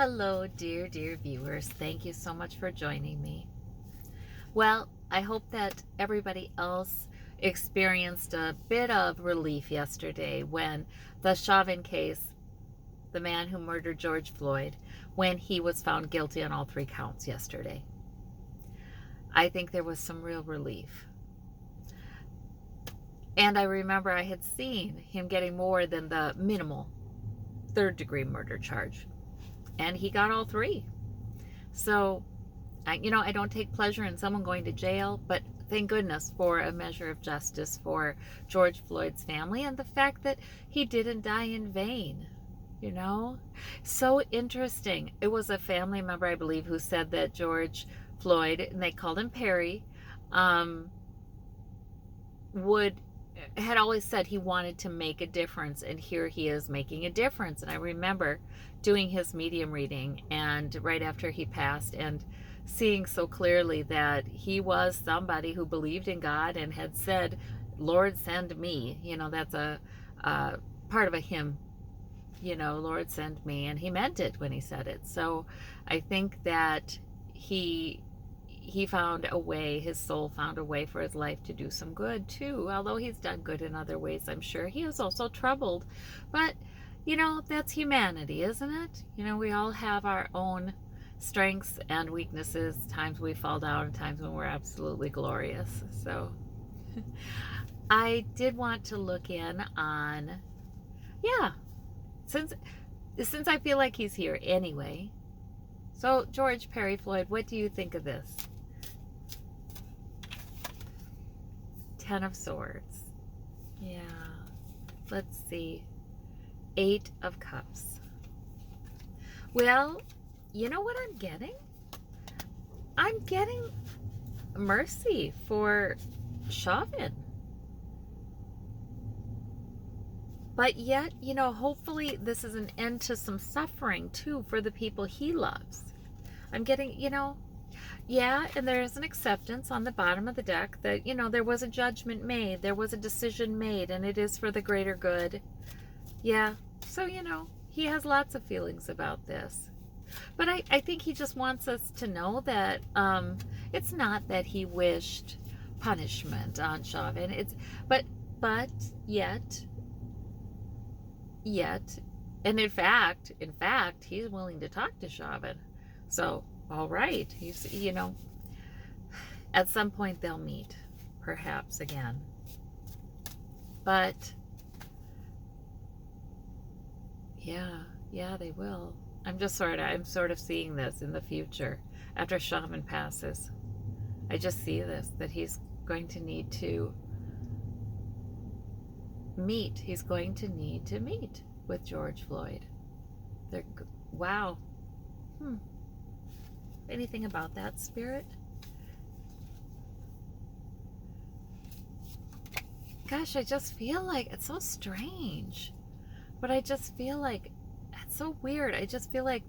Hello, dear viewers. Thank you so much for joining me. Well, I hope that everybody else experienced a bit of relief yesterday when the Chauvin case, the man who murdered George Floyd, when he was found guilty on all 3 counts yesterday. I think there was some real relief. And I remember I had seen him getting more than the minimal 3rd-degree murder charge. And he got all 3. So, I don't take pleasure in someone going to jail, but thank goodness for a measure of justice for George Floyd's family and the fact that he didn't die in vain. So interesting. It was a family member, I believe, who said that George Floyd, and they called him Perry, had always said he wanted to make a difference, and here he is making a difference. And I remember doing his medium reading, and right after he passed, and seeing so clearly that he was somebody who believed in God and had said, "Lord, send me." That's a part of a hymn, "Lord, send me," and he meant it when he said it. So I think that he found a way, his soul found a way for his life to do some good too. Although he's done good in other ways, I'm sure he is also troubled. But, that's humanity, isn't it? We all have our own strengths and weaknesses, times we fall down and times when we're absolutely glorious. So I did want to look in on, since I feel like he's here anyway. So, George Perry Floyd, what do you think of this? 10 of Swords. Yeah. Let's see. 8 of Cups. Well, you know what I'm getting? I'm getting mercy for Chauvin. But yet, hopefully this is an end to some suffering too for the people he loves. I'm getting, and there's an acceptance on the bottom of the deck that, there was a judgment made, there was a decision made, and it is for the greater good. Yeah, so, he has lots of feelings about this. But I think he just wants us to know that it's not that he wished punishment on Chauvin. But yet, and in fact, he's willing to talk to Chauvin. So, all right, he's, at some point they'll meet, perhaps again. But, yeah, they will. I'm sort of seeing this in the future after Chauvin passes. I just see this, that he's going to need to meet. He's going to need to meet with George Floyd. Wow. Anything about that, Spirit? Gosh, I just feel like it's so strange. But I just feel like it's so weird. I just feel like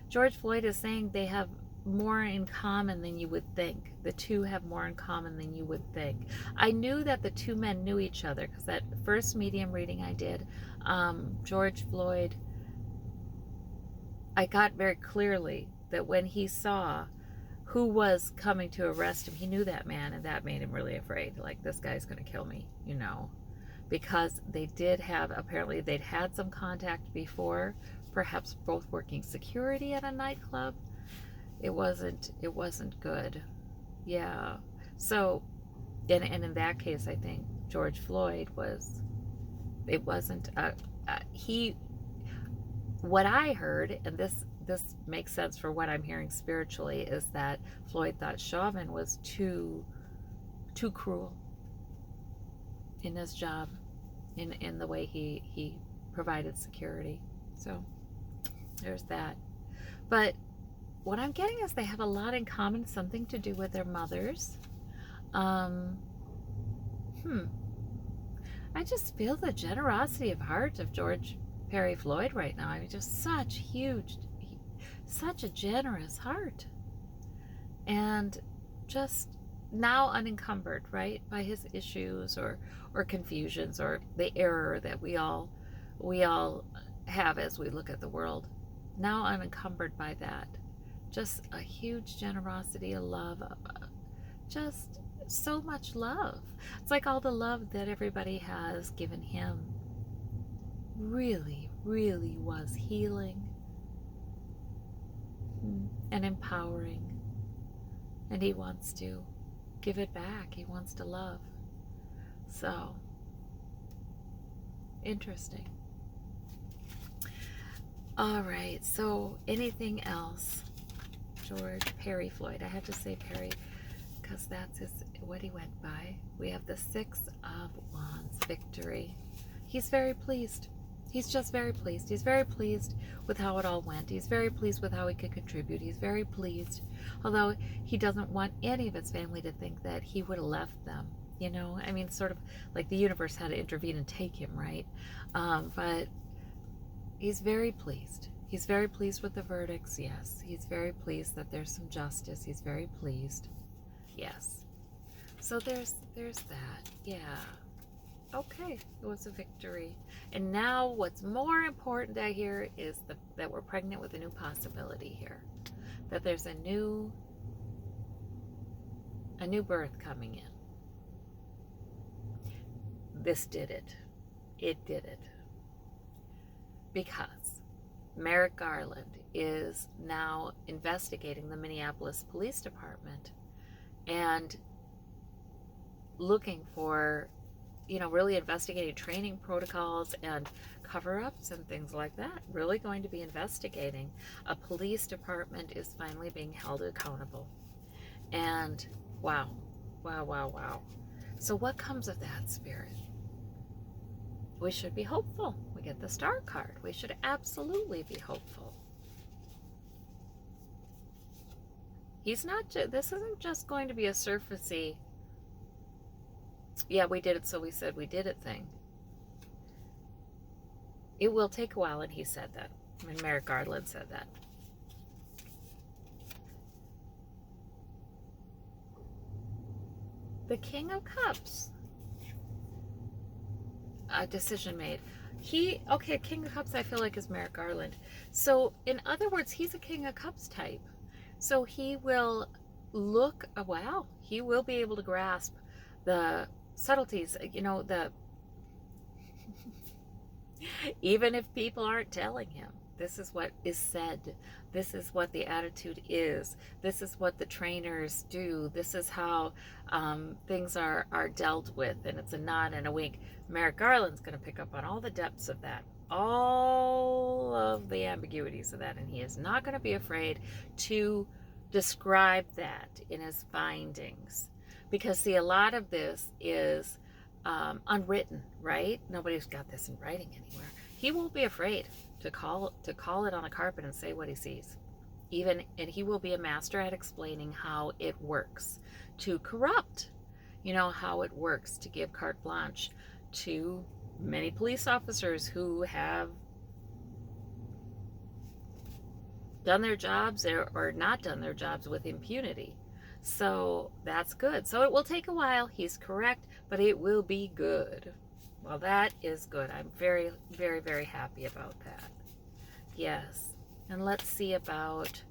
George Floyd is saying they have more in common than you would think. The two have more in common than you would think. I knew that the two men knew each other because that first medium reading I did, George Floyd, I got very clearly that when he saw who was coming to arrest him, he knew that man, and that made him really afraid. Like, this guy's going to kill me, because they did have, apparently they'd had some contact before, perhaps both working security at a nightclub. It wasn't good. Yeah. So, and in that case, I think George Floyd what I heard, and this makes sense for what I'm hearing spiritually, is that Floyd thought Chauvin was too cruel in his job, in the way he provided security. So there's that. But what I'm getting is they have a lot in common, something to do with their mothers. I just feel the generosity of heart of George Perry Floyd right now. I mean, just such a generous heart. And just now unencumbered, right, by his issues or confusions or the error that we all have as we look at the world. now unencumbered by that. Just a huge generosity, a love, just so much love. It's like all the love that everybody has given him really, really was healing and empowering. And he wants to give it back. He wants to love. So, interesting. All right, so anything else? George Perry Floyd. I have to say Perry because that's what he went by. We have the Six of Wands, victory. He's very pleased. He's just very pleased. He's very pleased with how it all went. He's very pleased with how he could contribute. He's very pleased, although he doesn't want any of his family to think that he would have left them. You know, I mean, sort of like the universe had to intervene and take him, right? But he's very pleased. He's very pleased with the verdicts, yes. He's very pleased that there's some justice. He's very pleased, yes. So there's that, yeah. Okay, it was a victory. And now what's more important I hear is that we're pregnant with a new possibility here. That there's a new birth coming in. This did it. It did it. Because Merrick Garland is now investigating the Minneapolis Police Department and looking for, you know, really investigating training protocols and cover-ups and things like that. Really going to be investigating. A police department is finally being held accountable. And wow, wow, wow, wow. So what comes of that, Spirit? We should be hopeful. We get the Star card. We should absolutely be hopeful. He's not, this isn't just going to be a surfacey, yeah, we did it, so we said we did it thing. It will take a while, and he said that. And Merrick Garland said that. The King of Cups. A decision made. Okay, King of Cups I feel like is Merrick Garland. So in other words, he's a King of Cups type. So he will look, wow, he will be able to grasp the subtleties, you know, even if people aren't telling him. This is what is said. This is what the attitude is. This is what the trainers do. This is how things are dealt with. And it's a nod and a wink. Merrick Garland's going to pick up on all the depths of that, all of the ambiguities of that. And he is not going to be afraid to describe that in his findings. Because, see, a lot of this is unwritten, right? Nobody's got this in writing anywhere. He won't be afraid to call it on the carpet and say what he sees. And he will be a master at explaining how it works to corrupt, you know, how it works to give carte blanche to many police officers who have done their jobs or not done their jobs with impunity. So that's good. So it will take a while. He's correct, but it will be good. Well, that is good. I'm very, very, very happy about that. Yes. And let's see about,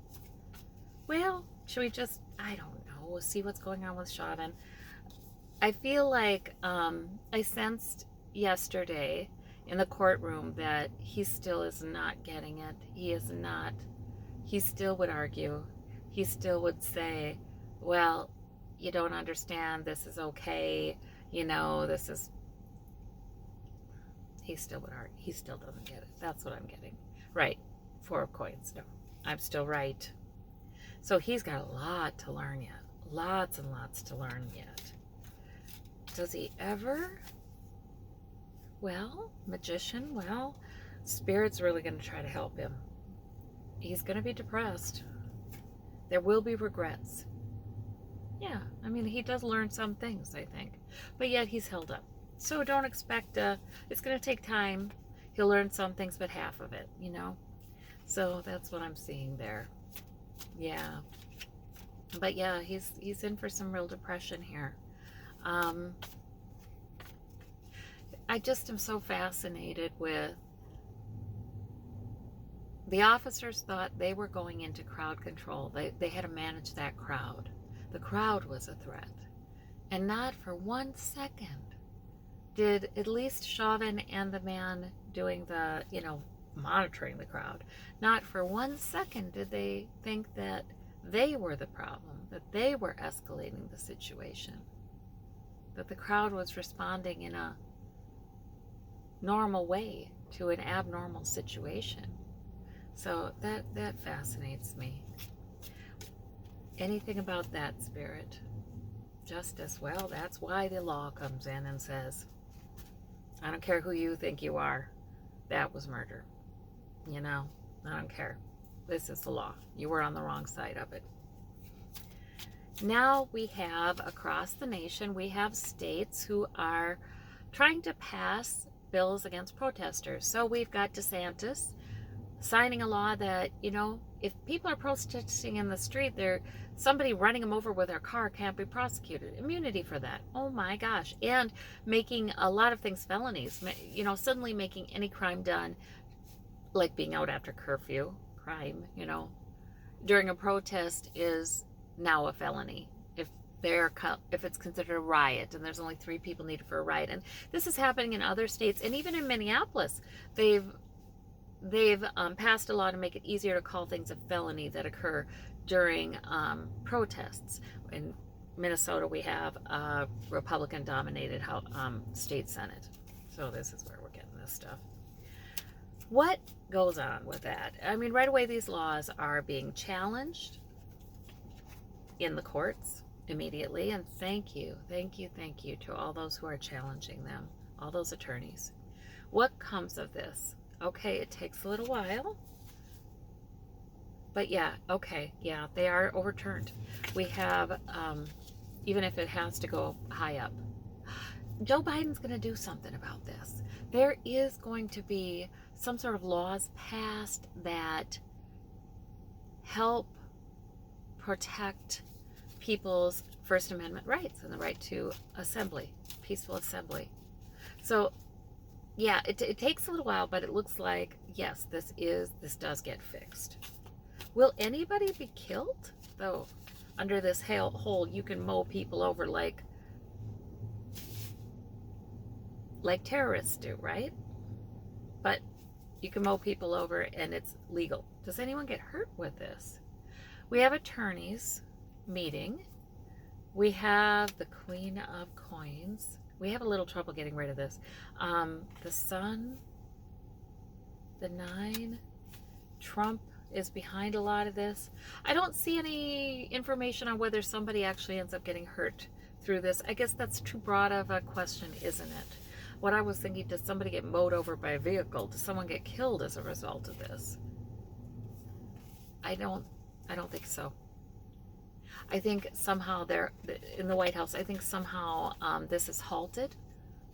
well, should we just, I don't know, see what's going on with Chauvin. I feel like I sensed yesterday in the courtroom that he still is not getting it. He is not. He still would argue. He still would say, well, you don't understand. This is okay. You know, this is. He still would argue. He still doesn't get it. That's what I'm getting. Right. 4 of coins. No, I'm still right. So he's got a lot to learn yet. Lots and lots to learn yet. Does he ever? Well, magician, well, Spirit's really going to try to help him. He's going to be depressed. There will be regrets. Yeah, I mean, he does learn some things, I think. But yet he's held up. So don't expect, it's going to take time. He'll learn some things, but half of it, you know? So that's what I'm seeing there. Yeah. But yeah, he's in for some real depression here. I just am so fascinated with The officers thought they were going into crowd control. They had to manage that crowd. The crowd was a threat. And not for 1 second did at least Chauvin and the man doing the, monitoring the crowd, not for 1 second did they think that they were the problem, that they were escalating the situation, that the crowd was responding in a normal way to an abnormal situation. So that fascinates me. Anything about that, Spirit? Justice, well, that's why the law comes in and says, I don't care who you think you are, that was murder. I don't care. This is the law. You were on the wrong side of it. Now we have, across the nation, we have states who are trying to pass bills against protesters. So we've got DeSantis signing a law that, if people are protesting in the street, somebody running them over with their car can't be prosecuted. Immunity for that. Oh my gosh. And making a lot of things felonies. Suddenly making any crime done, like being out after curfew, crime, during a protest is now a felony. If it's considered a riot and there's only 3 people needed for a riot. And this is happening in other states, and even in Minneapolis, they've passed a law to make it easier to call things a felony that occur during protests. In Minnesota, we have a Republican-dominated state Senate. So this is where we're getting this stuff. What goes on with that? I mean, right away, these laws are being challenged in the courts immediately. And thank you to all those who are challenging them, all those attorneys. What comes of this? Okay, it takes a little while. But they are overturned. We have, even if it has to go high up, Joe Biden's going to do something about this. There is going to be some sort of laws passed that help protect people's First Amendment rights and the right to assembly, peaceful assembly. So, yeah, it takes a little while, but it looks like, yes, this does get fixed. Will anybody be killed, though? Under this whole, you can mow people over like terrorists do, right? But you can mow people over and it's legal. Does anyone get hurt with this? We have attorneys meeting. We have the Queen of Coins. We have a little trouble getting rid of this. The Sun, the 9, Trump is behind a lot of this. I don't see any information on whether somebody actually ends up getting hurt through this. I guess that's too broad of a question, isn't it? What I was thinking, does somebody get mowed over by a vehicle? Does someone get killed as a result of this? I don't think so. I think somehow they're in the White House. I think somehow this is halted.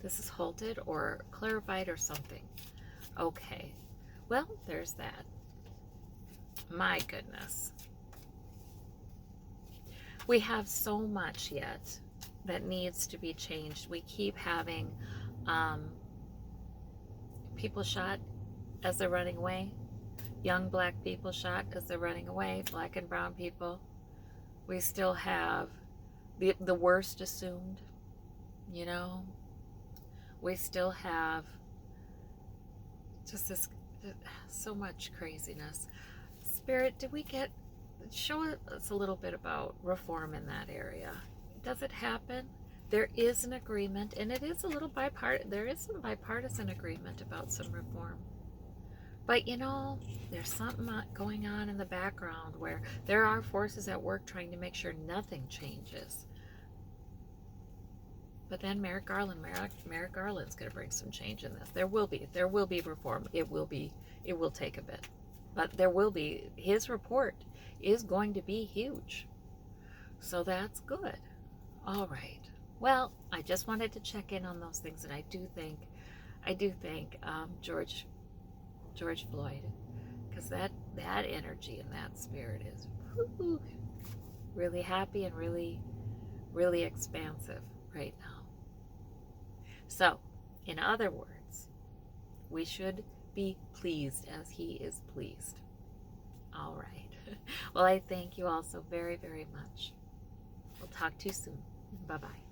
This is halted or clarified or something. Okay. Well, there's that. My goodness. We have so much yet that needs to be changed. We keep having people shot as they're running away. Young black people shot as they're running away. Black and brown people. We still have the worst assumed, We still have just this, so much craziness. Spirit, show us a little bit about reform in that area. Does it happen? There is an agreement, and it is a little there is some bipartisan agreement about some reform. But there's something going on in the background where there are forces at work trying to make sure nothing changes. But then Merrick Garland's going to bring some change in this. There will be reform. It will take a bit. But there will be. His report is going to be huge. So that's good. All right. Well, I just wanted to check in on those things, and I do think George Floyd, because that energy and that spirit is really happy and really, really expansive right now. So, in other words, we should be pleased as he is pleased. All right. Well, I thank you all so very, very much. We'll talk to you soon. Bye-bye.